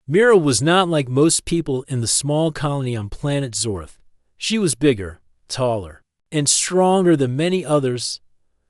Mira was not like most people in the small colony on planet Zorth. She was bigger, taller, and stronger than many others.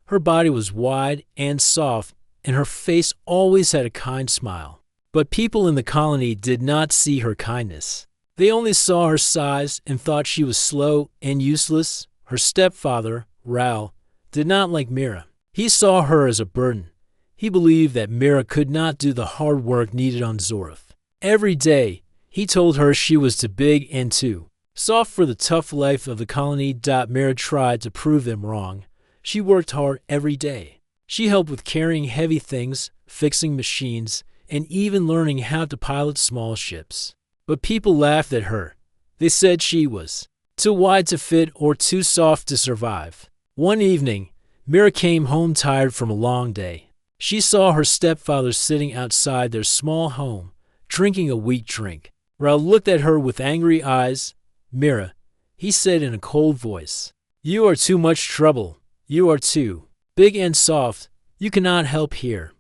Her body was wide and soft, and her face always had a kind smile. But people in the colony did not see her kindness. They only saw her size and thought she was slow and useless. Her stepfather, Raoul, did not like Mira. He saw her as a burden. He believed that Mira could not do the hard work needed on Zorth. Every day, he told her she was too big and too soft for the tough life of the colony. Mira tried to prove them wrong. She worked hard every day. She helped with carrying heavy things, fixing machines, and even learning how to pilot small ships. But people laughed at her. They said she was too wide to fit or too soft to survive. One evening, Mira came home tired from a long day. She saw her stepfather sitting outside their small home, drinking a weak drink. Raoul looked at her with angry eyes. "Mira," he said in a cold voice, "you are too much trouble. You are too big and soft. You cannot help here.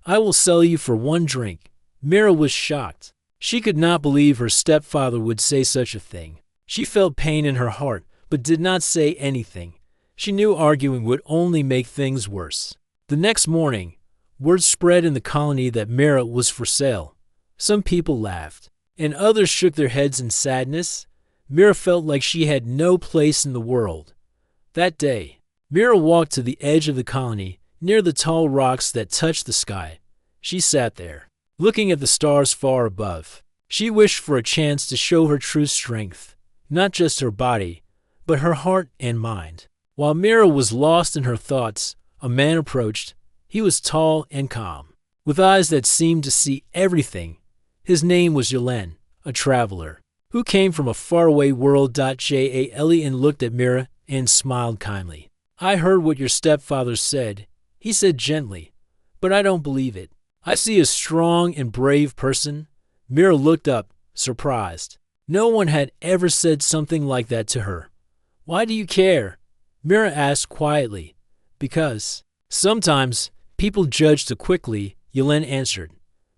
I will sell you for one drink." Mira was shocked. She could not believe her stepfather would say such a thing. She felt pain in her heart, but did not say anything. She knew arguing would only make things worse. The next morning, word spread in the colony that Mira was for sale. Some people laughed, and others shook their heads in sadness. Mira felt like she had no place in the world. That day, Mira walked to the edge of the colony, near the tall rocks that touched the sky. She sat there, looking at the stars far above. She wished for a chance to show her true strength, not just her body, but her heart and mind. While Mira was lost in her thoughts, a man approached. He was tall and calm, with eyes that seemed to see everything. His name was Yelen, a traveler, who came from a faraway world. Jalen looked at Mira and smiled kindly. "I heard what your stepfather said," he said gently, "but I don't believe it. I see a strong and brave person." Mira looked up, surprised. No one had ever said something like that to her. "Why do you care?" Mira asked quietly. "Because sometimes people judge too quickly," Yelen answered.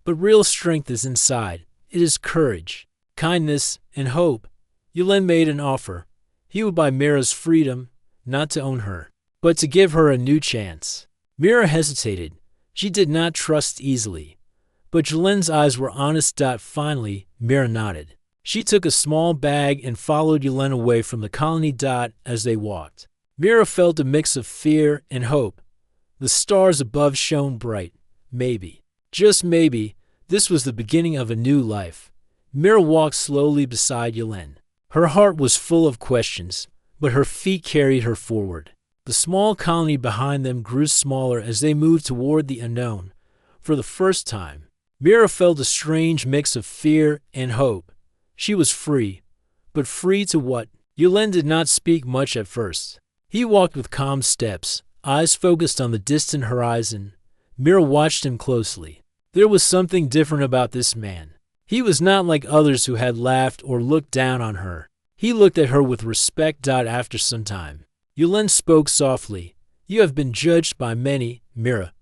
"But real strength is inside. It is courage, kindness, and hope." Yelen made an offer. He would buy Mira's freedom, not to own her, but to give her a new chance. Mira hesitated. She did not trust easily. But Yelen's eyes were honest. Finally, Mira nodded. She took a small bag and followed Yelen away from the colony. As they walked, Mira felt a mix of fear and hope. The stars above shone bright. Maybe, just maybe, this was the beginning of a new life. Mira walked slowly beside Yelen. Her heart was full of questions, but her feet carried her forward. The small colony behind them grew smaller as they moved toward the unknown. For the first time, Mira felt a strange mix of fear and hope. She was free, but free to what? Yelen did not speak much at first. He walked with calm steps, eyes focused on the distant horizon. Mira watched him closely. There was something different about this man. He was not like others who had laughed or looked down on her. He looked at her with respect. After some time, Yelen spoke softly. "You have been judged by many, Mira,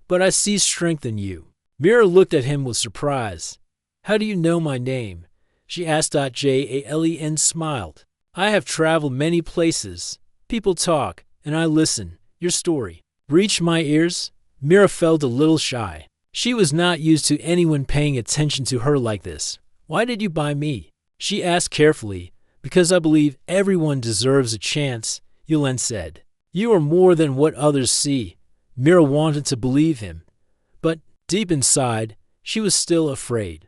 but I see strength in you." Mira looked at him with surprise. "How do you know my name?" she asked. Jalen smiled. "I have traveled many places. People talk, and I listen. Your story reached my ears." Mira felt a little shy. She was not used to anyone paying attention to her like this. "Why did you buy me?" she asked carefully. "Because I believe everyone deserves a chance," Yelen said. "You are more than what others see." Mira wanted to believe him, but deep inside, she was still afraid.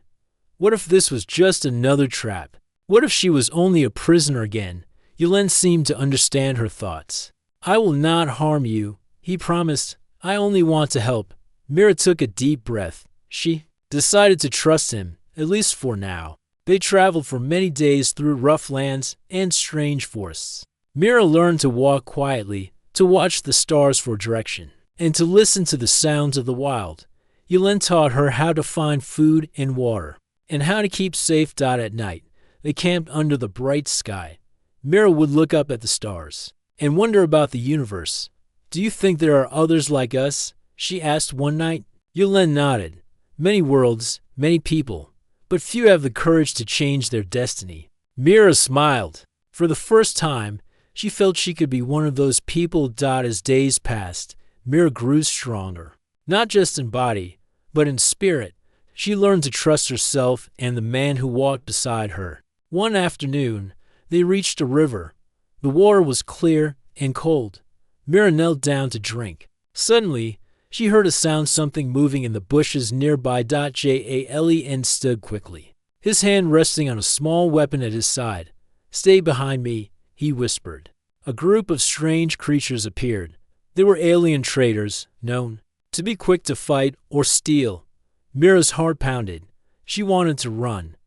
What if this was just another trap? What if she was only a prisoner again? Yelen seemed to understand her thoughts. "I will not harm you," he promised. "I only want to help." Mira took a deep breath. She decided to trust him, at least for now. They traveled for many days through rough lands and strange forests. Mira learned to walk quietly, to watch the stars for direction, and to listen to the sounds of the wild. Yelen taught her how to find food and water, and how to keep safe. At night, they camped under the bright sky. Mira would look up at the stars and wonder about the universe. "Do you think there are others like us?" she asked one night. Yelen nodded. "Many worlds, many people, but few have the courage to change their destiny. Mira smiled. For the first time, she felt she could be one of those people. As days passed, Mira grew stronger, not just in body, but in spirit. She learned to trust herself and the man who walked beside her. One afternoon, they reached a river. The water was clear and cold. Mira knelt down to drink. Suddenly, she heard a sound, something moving in the bushes nearby. Jalen stood quickly, his hand resting on a small weapon at his side. "Stay behind me," he whispered. A group of strange creatures appeared. They were alien traders, known to be quick to fight or steal. Mira's heart pounded. She wanted to run,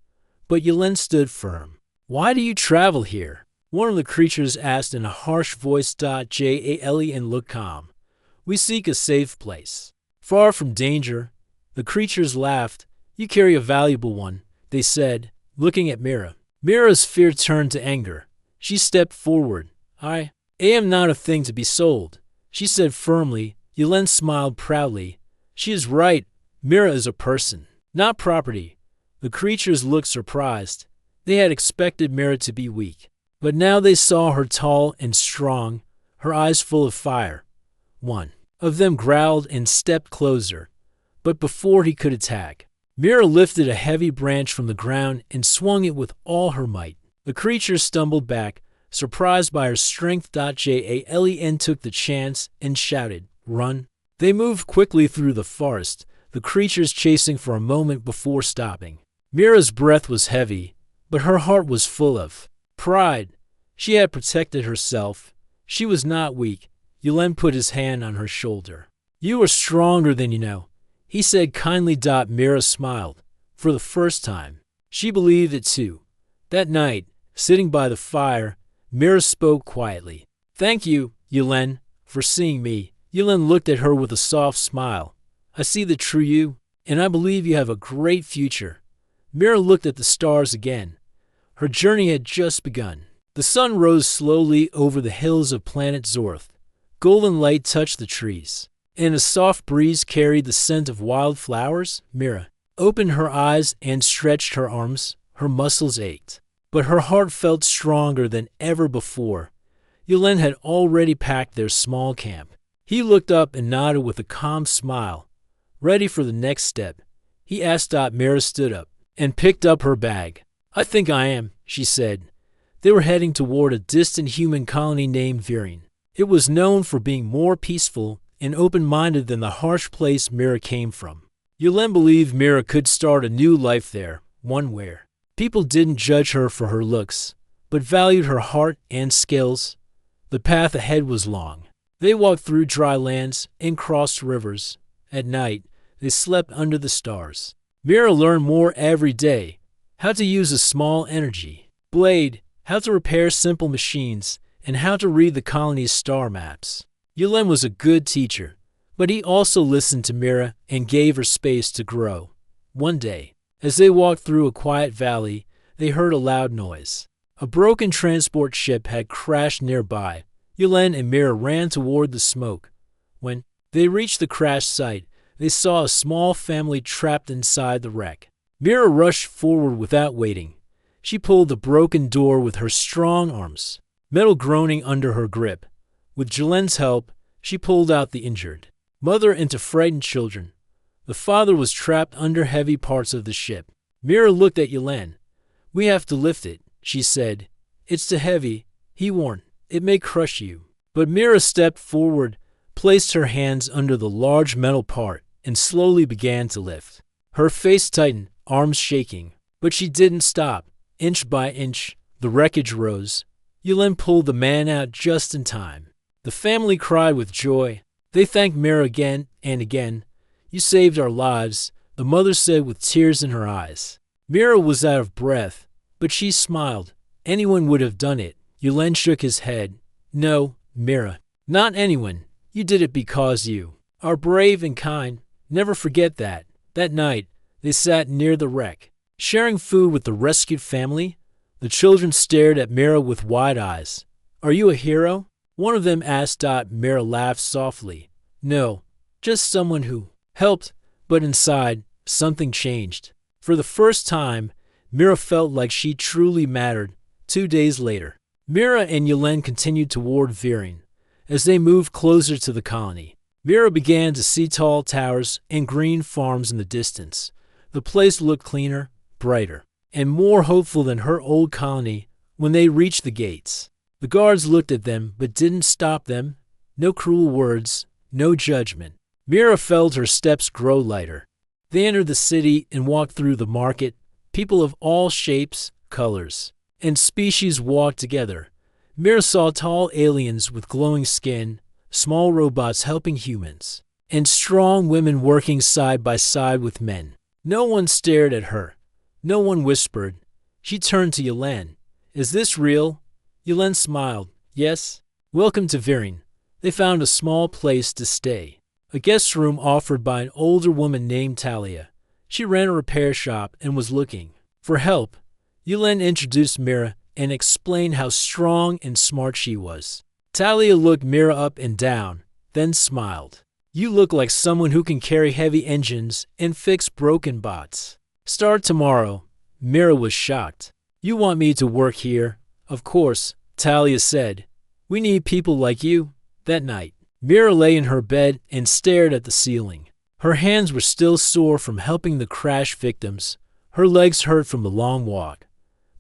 but Yelen stood firm. "Why do you travel here?" one of the creatures asked in a harsh voice. Jalen looked calm. "We seek a safe place, far from danger." The creatures laughed. "You carry a valuable one," they said, looking at Mira. Mira's fear turned to anger. She stepped forward. I am not a thing to be sold," she said firmly. Yelen smiled proudly. "She is right. Mira is a person, not property." The creatures looked surprised. They had expected Mira to be weak, but now they saw her tall and strong, her eyes full of fire. One of them growled and stepped closer, but before he could attack, Mira lifted a heavy branch from the ground and swung it with all her might. The creature stumbled back, surprised by her strength. Jalen took the chance and shouted, "Run!" They moved quickly through the forest, the creatures chasing for a moment before stopping. Mira's breath was heavy, but her heart was full of pride. She had protected herself. She was not weak. Yelen put his hand on her shoulder. "You are stronger than you know," he said kindly. Mira smiled. For the first time, she believed it too. That night, sitting by the fire, Mira spoke quietly. "Thank you, Yelen, for seeing me." Yelen looked at her with a soft smile. "I see the true you, and I believe you have a great future." Mira looked at the stars again. Her journey had just begun. The sun rose slowly over the hills of planet Zorth. Golden light touched the trees, and a soft breeze carried the scent of wild flowers. Mira opened her eyes and stretched her arms. Her muscles ached, but her heart felt stronger than ever before. Yelen had already packed their small camp. He looked up and nodded with a calm smile. Ready for the next step, he asked. Mira stood up and picked up her bag. "I think I am," she said. They were heading toward a distant human colony named Virin. It was known for being more peaceful and open-minded than the harsh place Mira came from. Yelen believed Mira could start a new life there, one where people didn't judge her for her looks, but valued her heart and skills. The path ahead was long. They walked through dry lands and crossed rivers. At night, they slept under the stars. Mira learned more every day: how to use a small energy blade, how to repair simple machines, and how to read the colony's star maps. Yelen was a good teacher, but he also listened to Mira and gave her space to grow. One day, as they walked through a quiet valley, they heard a loud noise. A broken transport ship had crashed nearby. Yelen and Mira ran toward the smoke. When they reached the crash site, they saw a small family trapped inside the wreck. Mira rushed forward without waiting. She pulled the broken door with her strong arms, metal groaning under her grip. With Yelen's help, she pulled out the injured mother and frightened children. The father was trapped under heavy parts of the ship. Mira looked at Yelen. "We have to lift it," she said. "It's too heavy," he warned. "It may crush you." But Mira stepped forward, placed her hands under the large metal part, and slowly began to lift. Her face tightened, arms shaking. But she didn't stop. Inch by inch, the wreckage rose. Yelen pulled the man out just in time. The family cried with joy. They thanked Mira again and again. "You saved our lives," the mother said with tears in her eyes. Mira was out of breath, but she smiled. "Anyone would have done it." Yelen shook his head. "No, Mira, not anyone. You did it because you are brave and kind. Never forget that." That night, they sat near the wreck, sharing food with the rescued family. The children stared at Mira with wide eyes. "Are you a hero?" one of them asked. Mira laughed softly. "No, just someone who helped." But inside, something changed. For the first time, Mira felt like she truly mattered. 2 days later, Mira and Yelen continued toward Viren. As they moved closer to the colony, Mira began to see tall towers and green farms in the distance. The place looked cleaner, brighter, and more hopeful than her old colony. When they reached the gates, the guards looked at them but didn't stop them. No cruel words, no judgment. Mira felt her steps grow lighter. They entered the city and walked through the market. People of all shapes, colors, and species walked together. Mira saw tall aliens with glowing skin, small robots helping humans, and strong women working side by side with men. No one stared at her. No one whispered. She turned to Yelen. "Is this real?" Yelen smiled. "Yes. Welcome to Viren." They found a small place to stay, a guest room offered by an older woman named Talia. She ran a repair shop and was looking for help. Yelen introduced Mira and explained how strong and smart she was. Talia looked Mira up and down, then smiled. "You look like someone who can carry heavy engines and fix broken bots. Start tomorrow." Mira was shocked. "You want me to work here?" "Of course," Talia said. "We need people like you." That night, Mira lay in her bed and stared at the ceiling. Her hands were still sore from helping the crash victims. Her legs hurt from the long walk.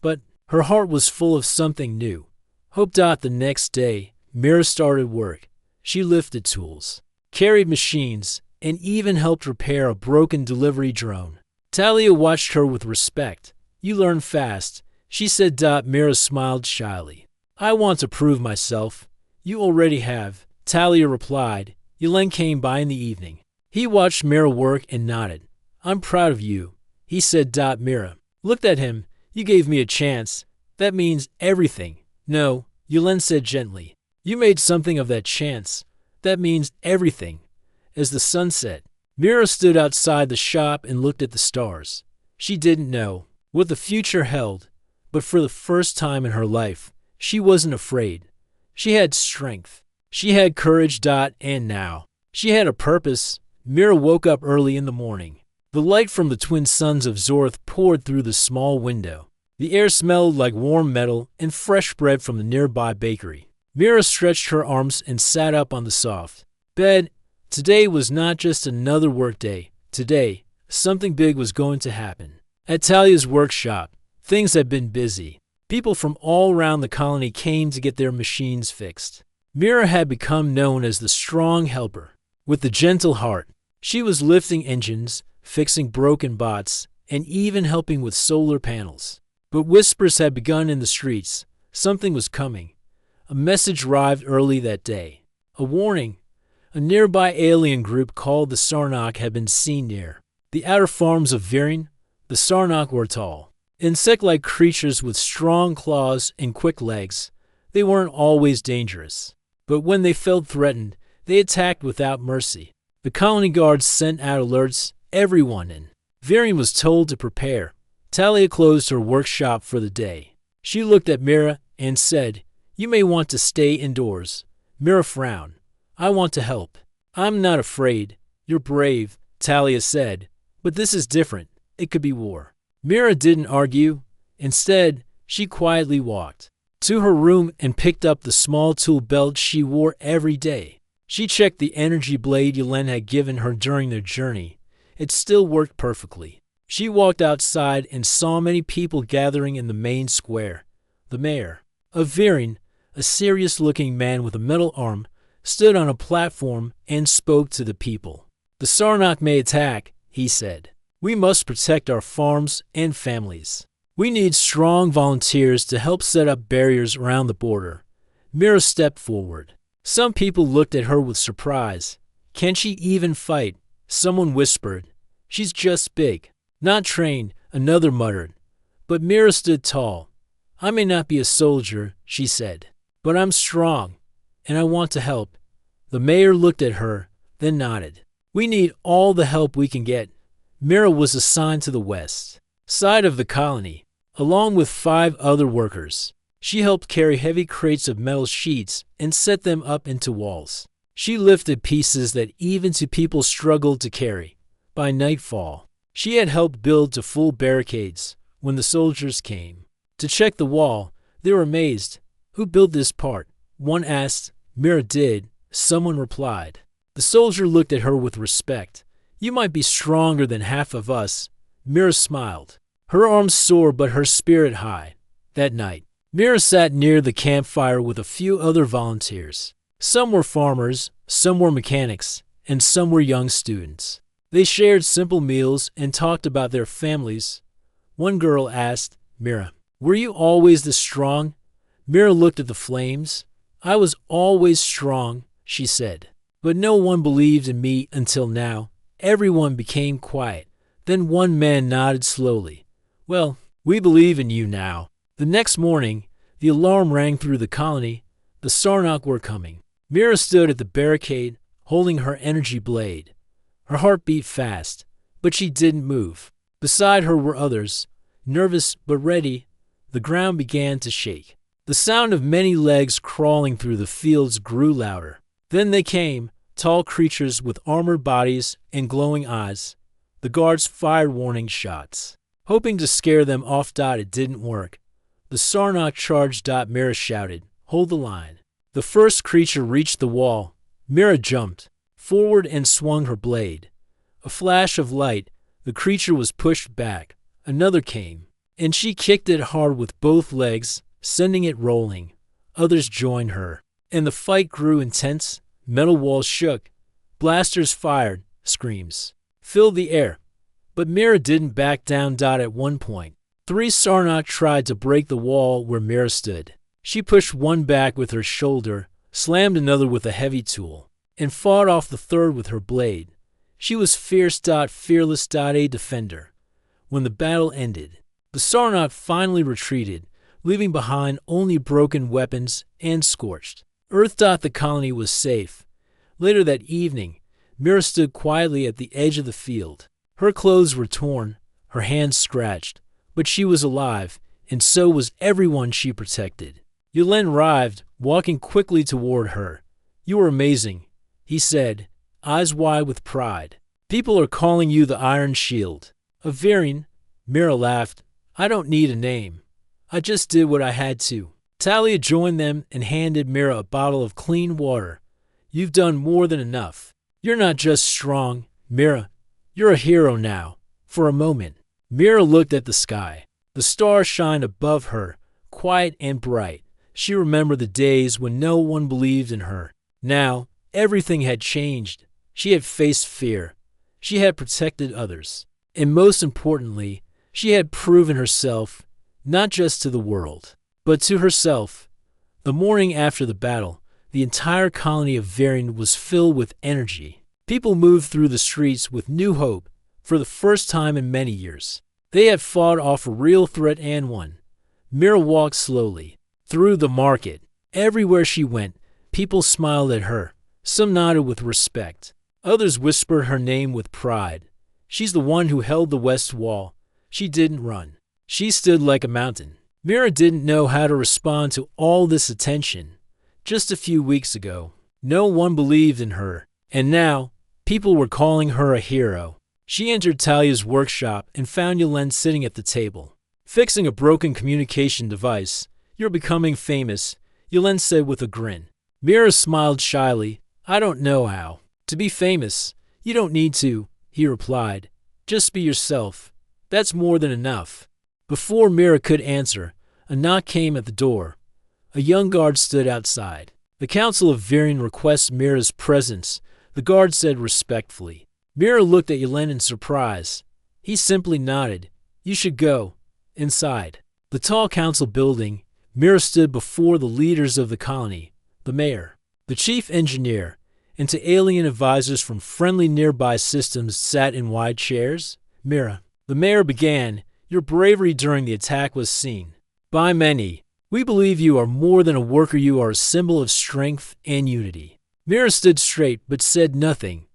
But her heart was full of something new. Hope. The next day, Mira started work. She lifted tools, carried machines, and even helped repair a broken delivery drone. Talia watched her with respect. "You learn fast," she said. Mira smiled shyly. "I want to prove myself." "You already have," Talia replied. Yelen came by in the evening. He watched Mira work and nodded. "I'm proud of you," he said. Mira looked at him. "You gave me a chance. That means everything." "No," Yelen said gently. "You made something of that chance. That means everything." As the sun set, Mira stood outside the shop and looked at the stars. She didn't know what the future held, but for the first time in her life, she wasn't afraid. She had strength. She had courage. And now, she had a purpose. Mira woke up early in the morning. The light from the twin suns of Zorth poured through the small window. The air smelled like warm metal and fresh bread from the nearby bakery. Mira stretched her arms and sat up on the soft bed. Today was not just another workday. Today, something big was going to happen. At Talia's workshop, things had been busy. People from all around the colony came to get their machines fixed. Mira had become known as the strong helper. With the gentle heart, she was lifting engines, fixing broken bots, and even helping with solar panels. But whispers had begun in the streets. Something was coming. A message arrived early that day. A warning. A nearby alien group called the Sarnak had been seen near the outer farms of Viren. The Sarnak were tall, insect-like creatures with strong claws and quick legs. They weren't always dangerous, but when they felt threatened, they attacked without mercy. The colony guards sent out alerts. Everyone in Viren was told to prepare. Talia closed her workshop for the day. She looked at Mira and said, "You may want to stay indoors." Mira frowned. "I want to help." "I'm not afraid." "You're brave," Talia said, "but this is different. It could be war." Mira didn't argue. Instead, she quietly walked to her room and picked up the small tool belt she wore every day. She checked the energy blade Yelen had given her during their journey. It still worked perfectly. She walked outside and saw many people gathering in the main square. The mayor of Viren, a serious-looking man with a metal arm, stood on a platform and spoke to the people. "The Sarnak may attack," he said. "We must protect our farms and families. We need strong volunteers to help set up barriers around the border." Mira stepped forward. Some people looked at her with surprise. "Can she even fight?" Someone whispered. "She's just big. Not trained," another muttered. But Mira stood tall. "I may not be a soldier," she said, "but I'm strong, and I want to help." The mayor looked at her, then nodded. "We need all the help we can get." Mira was assigned to the west side of the colony, along with 5 other workers. She helped carry heavy crates of metal sheets and set them up into walls. She lifted pieces that even two people struggled to carry. By nightfall, She had helped build to full barricades when the soldiers came. To check the wall, they were amazed. "Who built this part?" one asked. "Mira did," someone replied. The soldier looked at her with respect. "You might be stronger than half of us." Mira smiled. Her arms sore but her spirit high. That night, Mira sat near the campfire with a few other volunteers. Some were farmers, some were mechanics, and some were young students. They shared simple meals and talked about their families. One girl asked Mira, "Were you always this strong?" Mira looked at the flames. "I was always strong," she said. "But no one believed in me until now." Everyone became quiet. Then one man nodded slowly. "Well, we believe in you now." The next morning, the alarm rang through the colony. The Sarnak were coming. Mira stood at the barricade, holding her energy blade. Her heart beat fast, but she didn't move. Beside her were others, nervous but ready. The ground began to shake. The sound of many legs crawling through the fields grew louder. Then they came, tall creatures with armored bodies and glowing eyes. The guards fired warning shots, hoping to scare them off. It didn't work. The Sarnak charged. Mira shouted, "Hold the line." The first creature reached the wall. Mira jumped forward and swung her blade. A flash of light, the creature was pushed back. Another came, and she kicked it hard with both legs, sending it rolling. Others joined her, and the fight grew intense. Metal walls shook. Blasters fired. Screams filled the air. But Mira didn't back down. At one point, 3 Sarnak tried to break the wall where Mira stood. She pushed one back with her shoulder, slammed another with a heavy tool, and fought off the third with her blade. She was fierce. Fearless. A defender. When the battle ended, the Sarnak finally retreated, leaving behind only broken weapons and scorched earth. The colony was safe. Later that evening, Mira stood quietly at the edge of the field. Her clothes were torn, her hands scratched, but she was alive, and so was everyone she protected. Yulin arrived, walking quickly toward her. "You are amazing," he said, eyes wide with pride. "People are calling you the Iron Shield." "A Varian," Mira laughed. "I don't need a name. I just did what I had to." Talia joined them and handed Mira a bottle of clean water. "You've done more than enough. You're not just strong, Mira. You're a hero now." For a moment, Mira looked at the sky. The stars shined above her, quiet and bright. She remembered the days when no one believed in her. Now, everything had changed. She had faced fear. She had protected others. And most importantly, she had proven herself, not just to the world, but to herself. The morning after the battle, the entire colony of Varian was filled with energy. People moved through the streets with new hope for the first time in many years. They had fought off a real threat and won. Mira walked slowly through the market. Everywhere she went, people smiled at her. Some nodded with respect. Others whispered her name with pride. "She's the one who held the West Wall." She didn't run. She stood like a mountain. Mira didn't know how to respond to all this attention. Just a few weeks ago, no one believed in her, and now people were calling her a hero. She entered Talia's workshop and found Yulin sitting at the table, fixing a broken communication device. "You're becoming famous," Yulin said with a grin. Mira smiled shyly. "I don't know how. To be famous, you don't need to," he replied. "Just be yourself. That's more than enough." Before Mira could answer, a knock came at the door. A young guard stood outside. "The Council of Varian requests Mira's presence," the guard said respectfully. Mira looked at Yulin in surprise. He simply nodded. "You should go." Inside the tall council building, Mira stood before the leaders of the colony, the mayor, the chief engineer, and to alien advisors from friendly nearby systems sat in wide chairs. "Mira," the mayor began, "your bravery during the attack was seen by many. We believe you are more than a worker. You are a symbol of strength and unity." Mira stood straight but said nothing.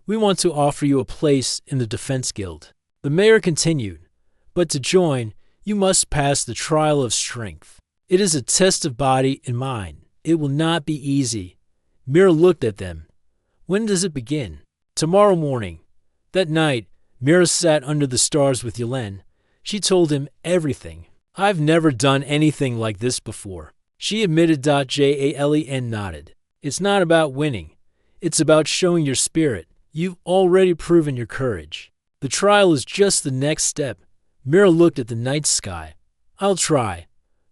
"We want to offer you a place in the Defense Guild." The mayor continued, "But to join, you must pass the trial of strength. It is a test of body and mind. It will not be easy." Mira looked at them. "When does it begin?" "Tomorrow morning." That night, Mira sat under the stars with Yelen. She told him everything. I've never done anything like this before. She admitted. Jalen nodded. It's not about winning. It's about showing your spirit. You've already proven your courage. The trial is just the next step. Mira looked at the night sky. I'll try.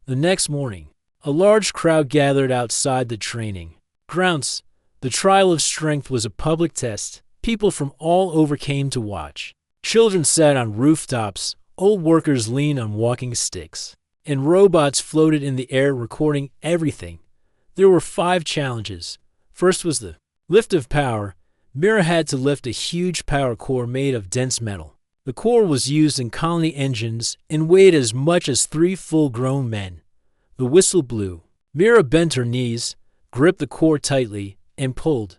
The next morning, a large crowd gathered outside the training grounds. The trial of strength was a public test. People from all over came to watch. Children sat on rooftops, old workers leaned on walking sticks, and robots floated in the air recording everything. There were 5 challenges. First was the lift of power. Mira had to lift a huge power core made of dense metal. The core was used in colony engines and weighed as much as 3 full-grown men. The whistle blew. Mira bent her knees, gripped the core tightly, and pulled.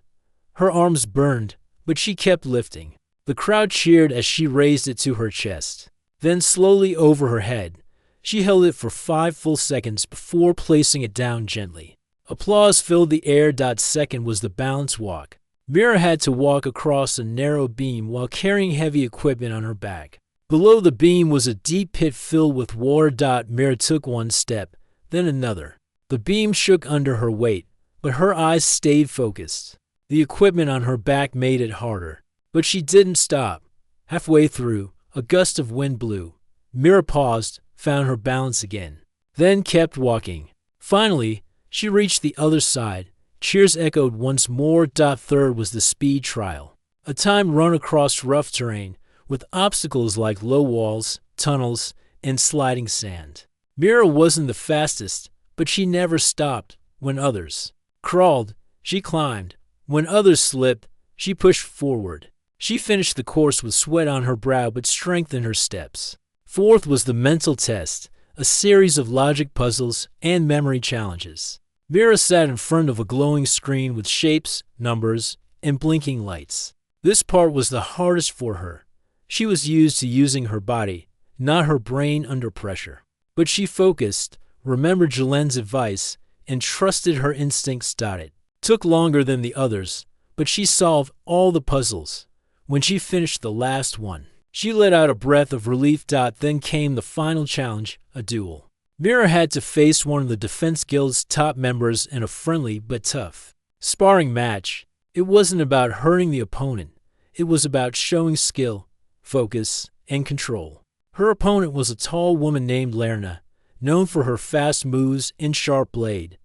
Her arms burned, but she kept lifting. The crowd cheered as she raised it to her chest. Then slowly over her head, she held it for 5 full seconds before placing it down gently. Applause filled the air. Second was the balance walk. Mira had to walk across a narrow beam while carrying heavy equipment on her back. Below the beam was a deep pit filled with water. Mira took 1 step, then another. The beam shook under her weight, but her eyes stayed focused. The equipment on her back made it harder, but she didn't stop. Halfway through, a gust of wind blew. Mira paused, found her balance again, then kept walking. Finally, she reached the other side. Cheers echoed once more. Third was the speed trial, a time run across rough terrain with obstacles like low walls, tunnels, and sliding sand. Mira wasn't the fastest, but she never stopped. When others crawled, she climbed. When others slipped, she pushed forward. She finished the course with sweat on her brow but strength in her steps. Fourth was the mental test, a series of logic puzzles and memory challenges. Mira sat in front of a glowing screen with shapes, numbers, and blinking lights. This part was the hardest for her. She was used to using her body, not her brain under pressure. But she focused, remembered Jelen's advice, and trusted her instincts. It took longer than the others, but she solved all the puzzles. When she finished the last one, she let out a breath of relief. Then came the final challenge, a duel. Mira had to face one of the Defense Guild's top members in a friendly but tough sparring match. It wasn't about hurting the opponent. It was about showing skill, focus, and control. Her opponent was a tall woman named Lerna, known for her fast moves and sharp blade.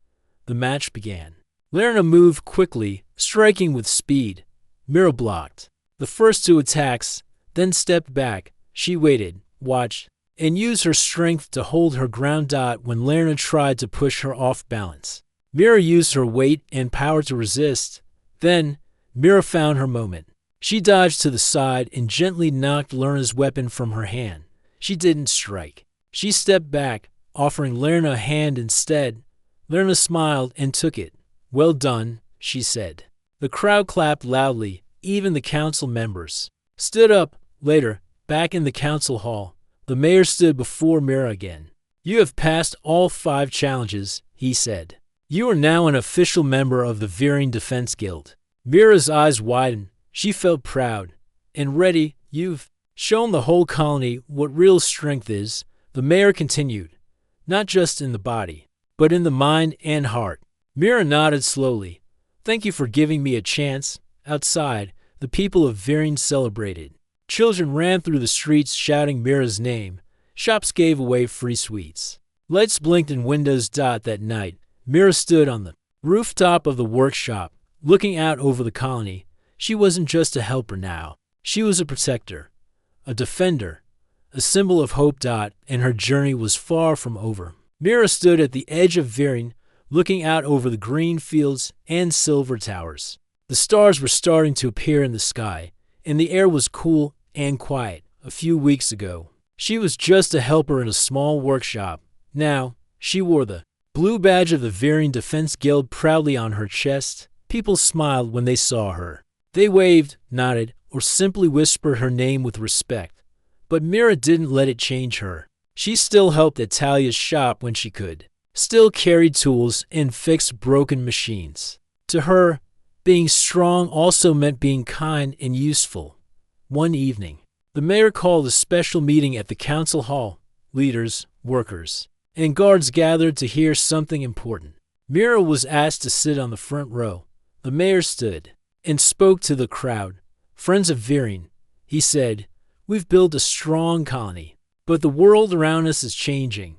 The match began. Lerna moved quickly, striking with speed. Mira blocked the first 2 attacks, then stepped back. She waited, watched, and used her strength to hold her ground. When Lerna tried to push her off balance, Mira used her weight and power to resist. Then, Mira found her moment. She dodged to the side and gently knocked Lerna's weapon from her hand. She didn't strike. She stepped back, offering Lerna a hand instead. Lerna smiled and took it. Well done, she said. The crowd clapped loudly. Even the council members stood up. Later, back in the council hall, the mayor stood before Mira again. You have passed all 5 challenges, he said. You are now an official member of the Veering Defense Guild. Mira's eyes widened. She felt proud and ready. You've shown the whole colony what real strength is, the mayor continued. Not just in the body, but in the mind and heart. Mira nodded slowly. Thank you for giving me a chance. Outside, the people of Veering celebrated. Children ran through the streets shouting Mira's name. Shops gave away free sweets. Lights blinked in windows. That night, Mira stood on the rooftop of the workshop, looking out over the colony. She wasn't just a helper now. She was a protector, a defender, a symbol of hope. And her journey was far from over. Mira stood at the edge of Veering, looking out over the green fields and silver towers. The stars were starting to appear in the sky, and the air was cool and quiet. A few weeks ago, she was just a helper in a small workshop. Now, she wore the blue badge of the Veering Defense Guild proudly on her chest. People smiled when they saw her. They waved, nodded, or simply whispered her name with respect. But Mira didn't let it change her. She still helped at Talia's shop when she could, still carried tools and fixed broken machines. To her, being strong also meant being kind and useful. One evening, The mayor called a special meeting at the council hall. Leaders, workers, and guards gathered to hear something important. Mira was asked to sit on the front row. The mayor stood and spoke to the crowd. Friends of Viren, he said, we've built a strong colony, but the world around us is changing.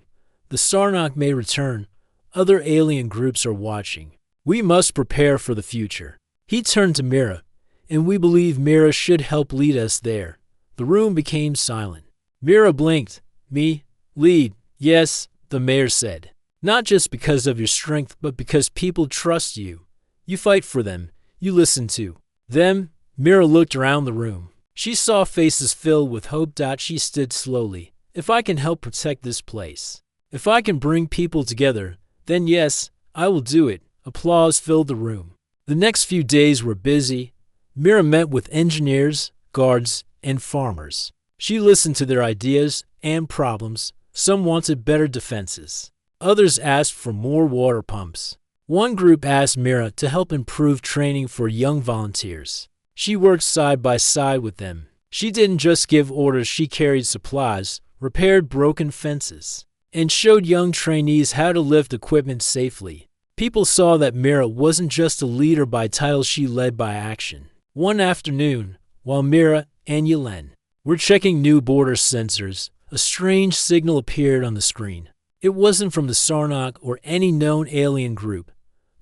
The Sarnok may return. Other alien groups are watching. We must prepare for the future. He turned to Mira, and we believe Mira should help lead us there. The room became silent. Mira blinked. Me? Lead? Yes, the mayor said. Not just because of your strength, but because people trust you. You fight for them. You listen to them. Mira looked around the room. She saw faces filled with hope. She stood slowly. If I can help protect this place, if I can bring people together, then yes, I will do it. Applause filled the room. The next few days were busy. Mira met with engineers, guards, and farmers. She listened to their ideas and problems. Some wanted better defenses. Others asked for more water pumps. One group asked Mira to help improve training for young volunteers. She worked side by side with them. She didn't just give orders, she carried supplies, repaired broken fences, and showed young trainees how to lift equipment safely. People saw that Mira wasn't just a leader by title, she led by action. One afternoon, while Mira and Yelen were checking new border sensors, a strange signal appeared on the screen. It wasn't from the Sarnok or any known alien group.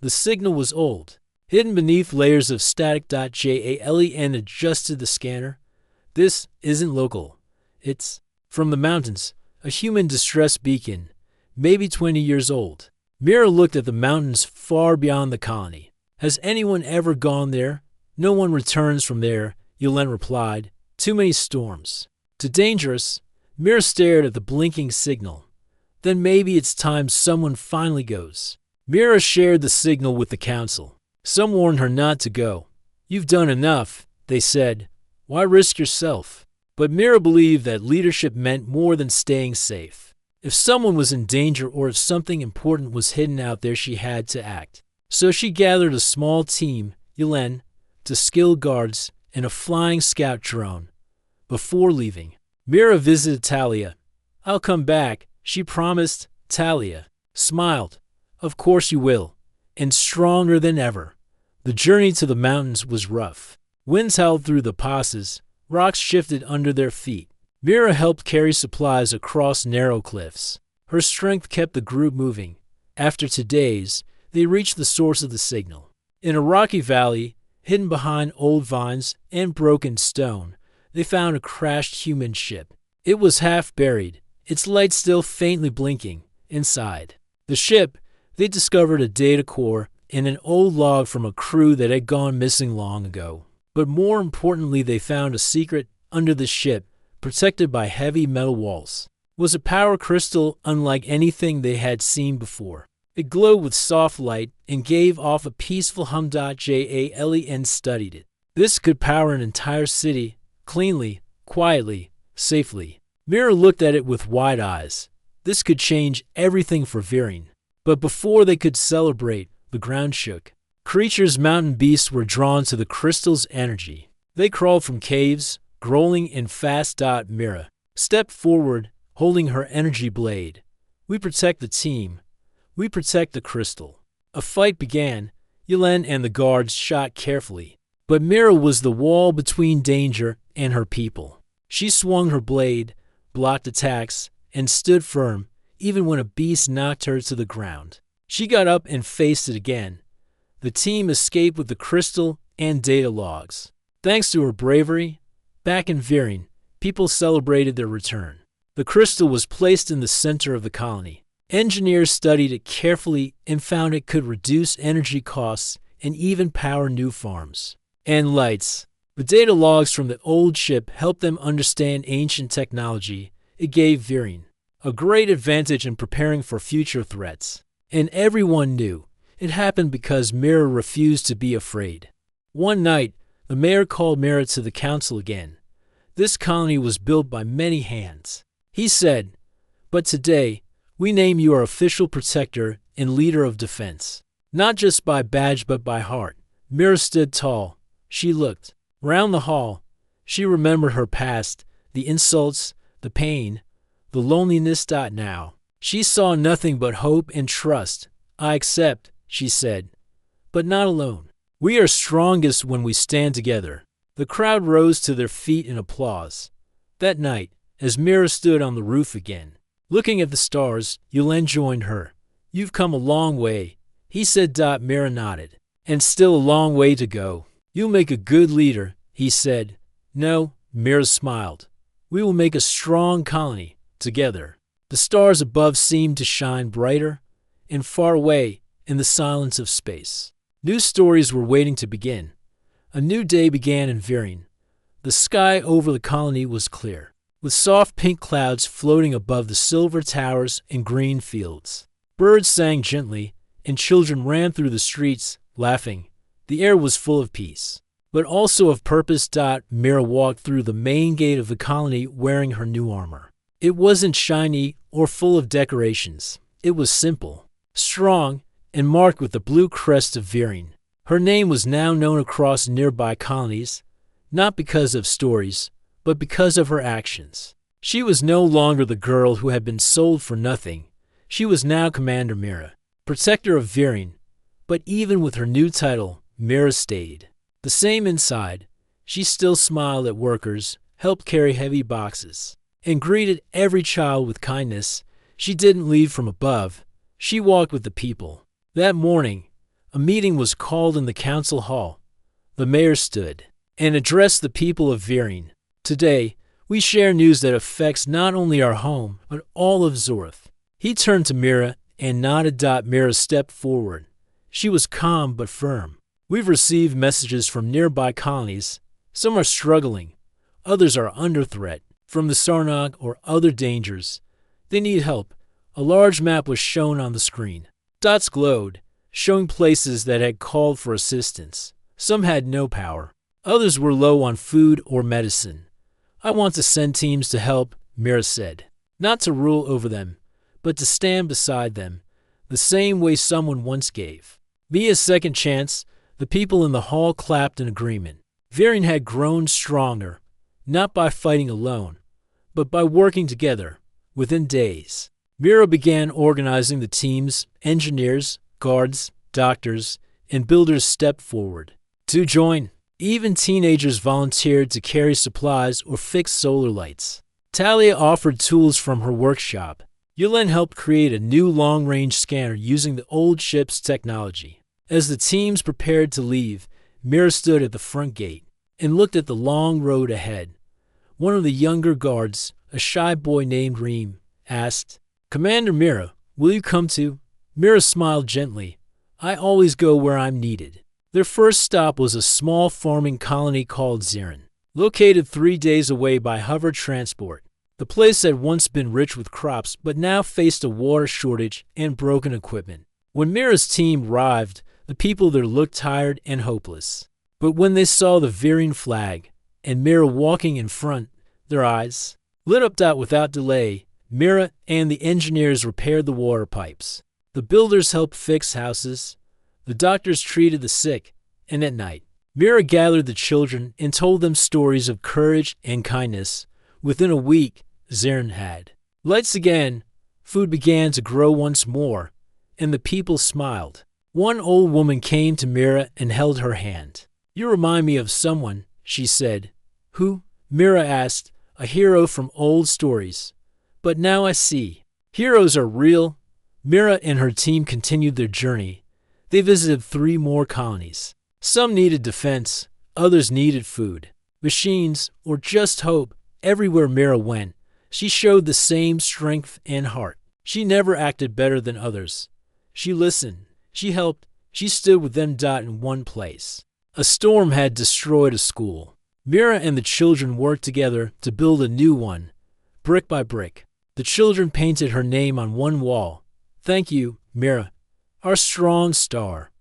The signal was old, hidden beneath layers of static. Jan adjusted the scanner. This isn't local. It's from the mountains, a human distress beacon, maybe 20 years old. Mira looked at the mountains far beyond the colony. Has anyone ever gone there? No one returns from there, Yelen replied. Too many storms. Too dangerous. Mira stared at the blinking signal. Then maybe it's time someone finally goes. Mira shared the signal with the council. Some warned her not to go. You've done enough, they said. Why risk yourself? But Mira believed that leadership meant more than staying safe. If someone was in danger or if something important was hidden out there, she had to act. So she gathered a small team, Yelen, to skilled guards, and a flying scout drone. Before leaving, Mira visited Talia. I'll come back, she promised. Talia smiled. Of course you will. And stronger than ever. The journey to the mountains was rough. Winds howled through the passes. Rocks shifted under their feet. Mira helped carry supplies across narrow cliffs. Her strength kept the group moving. After 2 days, they reached the source of the signal. In a rocky valley, hidden behind old vines and broken stone, they found a crashed human ship. It was half buried, its light still faintly blinking. Inside the ship, they discovered a data core and an old log from a crew that had gone missing long ago. But more importantly, they found a secret under the ship, protected by heavy metal walls. It was a power crystal unlike anything they had seen before. It glowed with soft light and gave off a peaceful hum. Jan studied it. This could power an entire city, cleanly, quietly, safely. Mira looked at it with wide eyes. This could change everything for Viren. But before they could celebrate, the ground shook. Creatures, mountain beasts were drawn to the crystal's energy. They crawled from caves, growling in fast. Mira stepped forward, holding her energy blade. We protect the team. We protect the crystal. A fight began. Yelen and the guards shot carefully. But Mira was the wall between danger and her people. She swung her blade, blocked attacks, and stood firm, even when a beast knocked her to the ground. She got up and faced it again. The team escaped with the crystal and data logs. Thanks to her bravery, back in Viren, people celebrated their return. The crystal was placed in the center of the colony. Engineers studied it carefully and found it could reduce energy costs and even power new farms. And lights. The data logs from the old ship helped them understand ancient technology. It gave Viren a great advantage in preparing for future threats. And everyone knew it happened because Mira refused to be afraid. One night, the mayor called Mira to the council again. This colony was built by many hands. He said, but today, we name you our official protector and leader of defense. Not just by badge but by heart. Mira stood tall. She looked round the hall. She remembered her past, the insults, the pain, the loneliness. Now, she saw nothing but hope and trust. I accept, she said, but not alone. We are strongest when we stand together. The crowd rose to their feet in applause. That night, as Mira stood on the roof again, looking at the stars, Yulin joined her. You've come a long way, he said. Mira nodded. And still a long way to go. You'll make a good leader, he said. No, Mira smiled. We will make a strong colony, together. The stars above seemed to shine brighter, and far away, in the silence of space, new stories were waiting to begin. A new day began in Viren. The sky over the colony was clear, with soft pink clouds floating above the silver towers and green fields. Birds sang gently, and children ran through the streets, laughing. The air was full of peace, but also of purpose. Mira walked through the main gate of the colony wearing her new armor. It wasn't shiny or full of decorations. It was simple, strong, and marked with the blue crest of Viren. Her name was now known across nearby colonies, not because of stories, but because of her actions. She was no longer the girl who had been sold for nothing. She was now Commander Mira, protector of Viren. But even with her new title, Mira stayed the same inside. She still smiled at workers, helped carry heavy boxes, and greeted every child with kindness. She didn't lead from above. She walked with the people. That morning, a meeting was called in the council hall. The mayor stood and addressed the people of Viren. Today, we share news that affects not only our home, but all of Zorth. He turned to Mira and nodded. Mira stepped forward. She was calm but firm. We've received messages from nearby colonies. Some are struggling. Others are under threat from the Sarnog or other dangers. They need help. A large map was shown on the screen. Dots glowed, showing places that had called for assistance. Some had no power. Others were low on food or medicine. I want to send teams to help, Mira said. Not to rule over them, but to stand beside them, the same way someone once gave me a second chance. The people in the hall clapped in agreement. Viren had grown stronger, not by fighting alone, but by working together. Within days, Mira began organizing the teams. Engineers, guards, doctors, and builders stepped forward to join. Even teenagers volunteered to carry supplies or fix solar lights. Talia offered tools from her workshop. Yulin helped create a new long-range scanner using the old ship's technology. As the teams prepared to leave, Mira stood at the front gate and looked at the long road ahead. One of the younger guards, a shy boy named Reem, asked, Commander Mira, will you come too? Mira smiled gently. I always go where I'm needed. Their first stop was a small farming colony called Zirin, located 3 days away by hover transport. The place had once been rich with crops, but now faced a water shortage and broken equipment. When Mira's team arrived, the people there looked tired and hopeless. But when they saw the Viren flag and Mira walking in front, their eyes lit up. Without delay, Mira and the engineers repaired the water pipes. The builders helped fix houses. The doctors treated the sick. And at night, Mira gathered the children and told them stories of courage and kindness. Within a week, Zirin had lights again. Food began to grow once more, and the people smiled. One old woman came to Mira and held her hand. You remind me of someone, she said. Who? Mira asked. A hero from old stories. But now I see. Heroes are real. Mira and her team continued their journey. They visited 3 more colonies. Some needed defense, others needed food, machines, or just hope. Everywhere Mira went, she showed the same strength and heart. She never acted better than others. She listened. She helped. She stood with them. In one place, a storm had destroyed a school. Mira and the children worked together to build a new one, brick by brick. The children painted her name on one wall. Thank you, Mira, our strong star.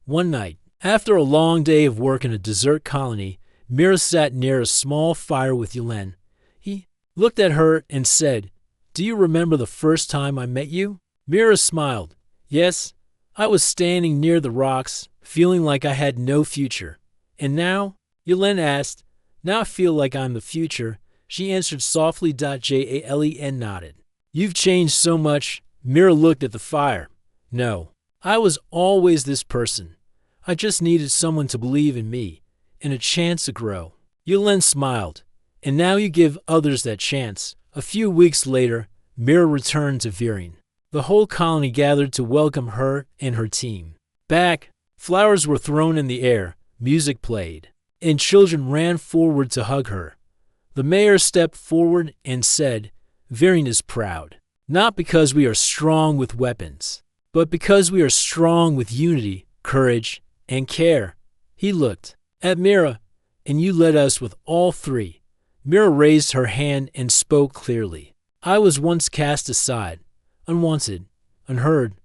One night, after a long day of work in a desert colony, Mira sat near a small fire with Yulin. He looked at her and said, Do you remember the first time I met you? Mira smiled. Yes, I was standing near the rocks, feeling like I had no future. And now? Yulin asked. Now I feel like I'm the future. She answered softly. Jalen nodded. You've changed so much. Mira looked at the fire. No, I was always this person. I just needed someone to believe in me and a chance to grow. Yulin smiled. And now you give others that chance. A few weeks later, Mira returned to Viren. The whole colony gathered to welcome her and her team. Back, flowers were thrown in the air, music played, and children ran forward to hug her. The mayor stepped forward and said, Viren is proud, not because we are strong with weapons, but because we are strong with unity, courage, and care. He looked at Mira, and you led us with all three. Mira raised her hand and spoke clearly. I was once cast aside, unwanted, unheard,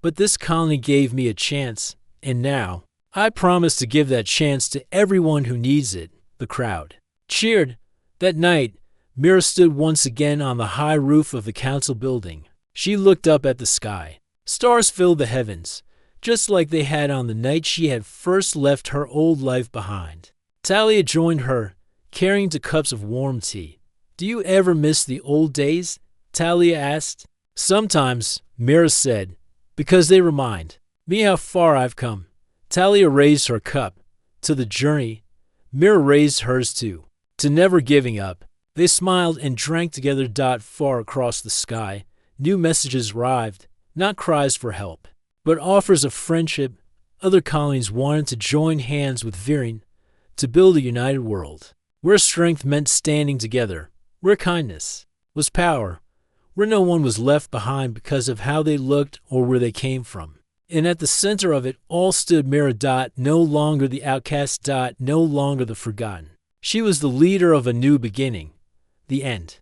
but this colony gave me a chance, and now I promise to give that chance to everyone who needs it. The crowd cheered. That night, Mira stood once again on the high roof of the council building. She looked up at the sky. Stars filled the heavens, just like they had on the night she had first left her old life behind. Talia joined her, carrying 2 cups of warm tea. Do you ever miss the old days? Talia asked. Sometimes, Mira said, because they remind me how far I've come. Talia raised her cup. To the journey. Mira raised hers too. To never giving up. They smiled and drank together. Far across the sky, new messages arrived, not cries for help, but offers of friendship. Other colonies wanted to join hands with Viren to build a united world, where strength meant standing together, where kindness was power, where no one was left behind because of how they looked or where they came from. And at the center of it all stood Mira. No longer the outcast. No longer the forgotten. She was the leader of a new beginning. The end.